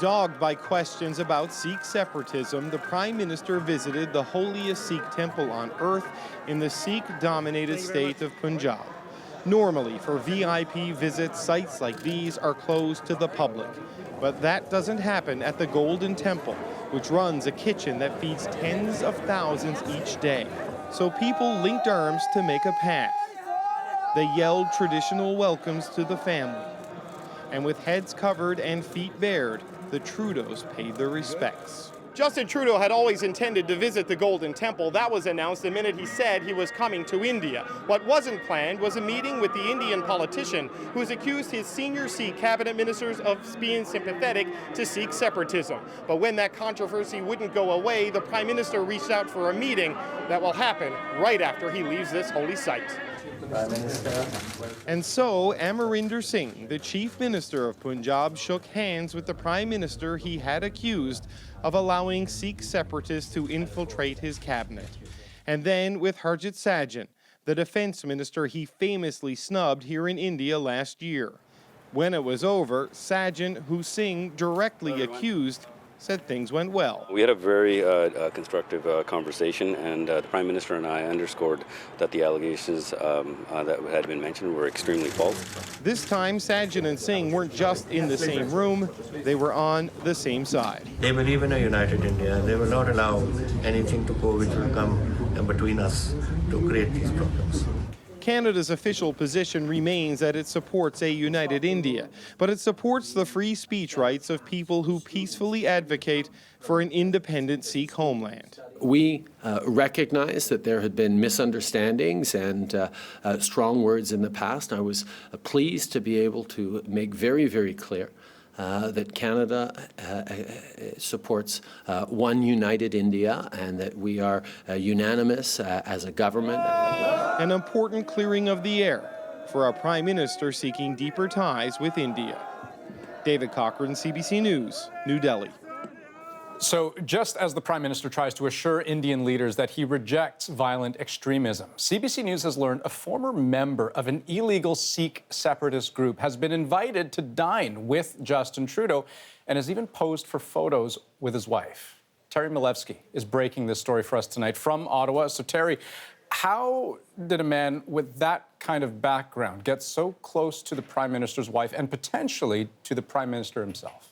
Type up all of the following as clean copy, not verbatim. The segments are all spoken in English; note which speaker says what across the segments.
Speaker 1: Dogged by questions about Sikh separatism, the Prime Minister visited the holiest Sikh temple on earth in the Sikh-dominated state of Punjab. Normally, for VIP visits, sites like these are closed to the public. But that doesn't happen at the Golden Temple, which runs a kitchen that feeds tens of thousands each day. So people linked arms to make a path. They yelled traditional welcomes to the family. And with heads covered and feet bared, the Trudeaus paid their respects. Justin Trudeau had always intended to visit the Golden Temple. That was announced the minute he said he was coming to India. What wasn't planned was a meeting with the Indian politician who has accused his senior Sikh cabinet ministers of being sympathetic to Sikh separatism. But when that controversy wouldn't go away, the Prime Minister reached out for a meeting that will happen right after he leaves this holy site. Prime Minister. And so, Amarinder Singh, the Chief Minister of Punjab, shook hands with the Prime Minister he had accused of allowing Sikh separatists to infiltrate his cabinet. And then with Harjit Sajjan, the Defense Minister he famously snubbed here in India last year. When it was over, Sajjan, who Singh directly accused, said things went well.
Speaker 2: We had a very constructive conversation, and the Prime Minister and I underscored that the allegations that had been mentioned were extremely false.
Speaker 1: This time, Sajjan and Singh weren't just in the same room, they were on the same side.
Speaker 3: They believe in a united India. They will not allow anything to go which will come between us to create these problems.
Speaker 1: Canada's official position remains that it supports a united India, but it supports the free speech rights of people who peacefully advocate for an independent Sikh homeland.
Speaker 4: We recognize that there had been misunderstandings and strong words in the past. I was pleased to be able to make very, very clear that Canada supports one united India and that we are unanimous as a government.
Speaker 1: An important clearing of the air for our Prime Minister seeking deeper ties with India. David Cochran, CBC News, New Delhi.
Speaker 5: So just as the Prime Minister tries to assure Indian leaders that he rejects violent extremism, CBC News has learned a former member of an illegal Sikh separatist group has been invited to dine with Justin Trudeau and has even posed for photos with his wife. Terry Milewski is breaking this story for us tonight from Ottawa. So Terry, how did a man with that kind of background get so close to the Prime Minister's wife and potentially to the Prime Minister himself?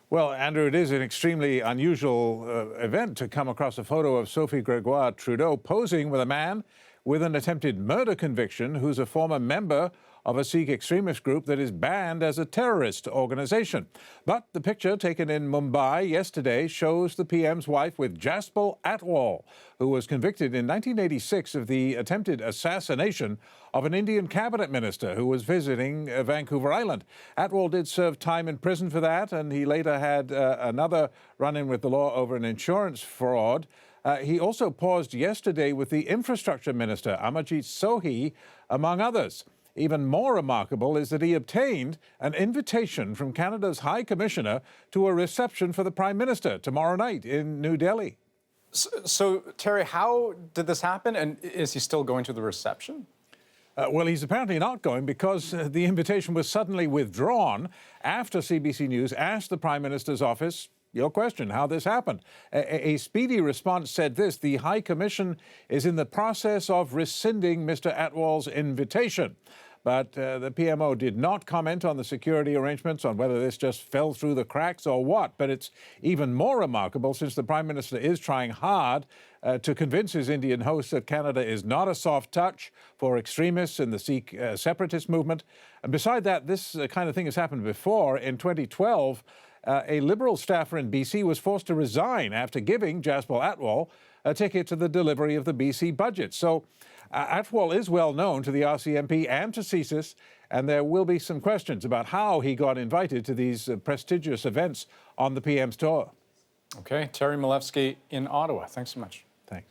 Speaker 6: Well, Andrew, it is an extremely unusual event to come across a photo of Sophie Gregoire Trudeau posing with a man with an attempted murder conviction who's a former member of a Sikh extremist group that is banned as a terrorist organization. But the picture taken in Mumbai yesterday shows the PM's wife with Jaspal Atwal, who was convicted in 1986 of the attempted assassination of an Indian cabinet minister who was visiting Vancouver Island. Atwal did serve time in prison for that, and he later had another run-in with the law over an insurance fraud. He also paused yesterday with the infrastructure minister, Amarinder Singh, among others. Even more remarkable is that he obtained an invitation from Canada's High Commissioner to a reception for the Prime Minister tomorrow night in New Delhi.
Speaker 5: So, Terry, how did this happen, and is he still going to the reception?
Speaker 6: Well, he's apparently not going because the invitation was suddenly withdrawn after CBC News asked the Prime Minister's office, your question, how this happened. A speedy response said this: the High Commission is in the process of rescinding Mr. Atwal's invitation. But the PMO did not comment on the security arrangements, on whether this just fell through the cracks or what. But it's even more remarkable since the Prime Minister is trying hard to convince his Indian host that Canada is not a soft touch for extremists in the Sikh separatist movement. And beside that, this kind of thing has happened before. In 2012, a Liberal staffer in BC was forced to resign after giving Jaspal Atwal a ticket to the delivery of the BC budget. So Atwal is well known to the RCMP and to CSIS, and there will be some questions about how he got invited to these prestigious events on the PM's tour.
Speaker 5: Okay, Terry Milewski in Ottawa. Thanks so much.
Speaker 6: Thanks.